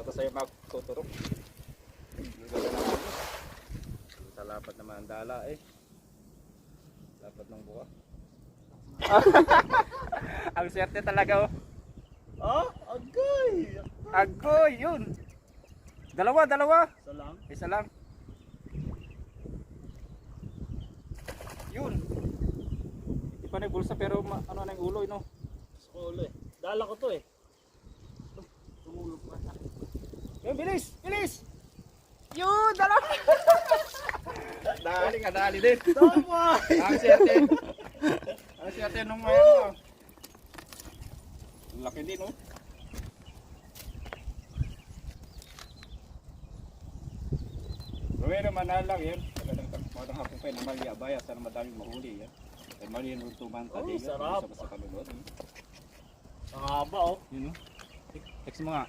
Ito sa'yo magtuturok. Gagawin na natin. Sa lapat naman ang dala eh. Lapat ng buka. Ang swerte talaga oh. Ah, agoy! Agoy, yun. Dalawa. Isa lang. Isa lang. Yun. Hindi pa na yung bulsa pero ano na yung ulo, no? Gusto ko ulo eh. Dala ko to eh. Tumulog pa. Yun, bilis! Yun, dalawa! Dali din. Tama! Ang swerte. Ang swerte nung may ano. Laki din, oh. Gawin naman na lang yan. Magandang hapon kayo na mag-iabaya. Sana madaming mahuli yan. Ay mali yung tumanta din. Sarap. Sa kalulot. Ang haba oh. Yun, oh. Text mo nga.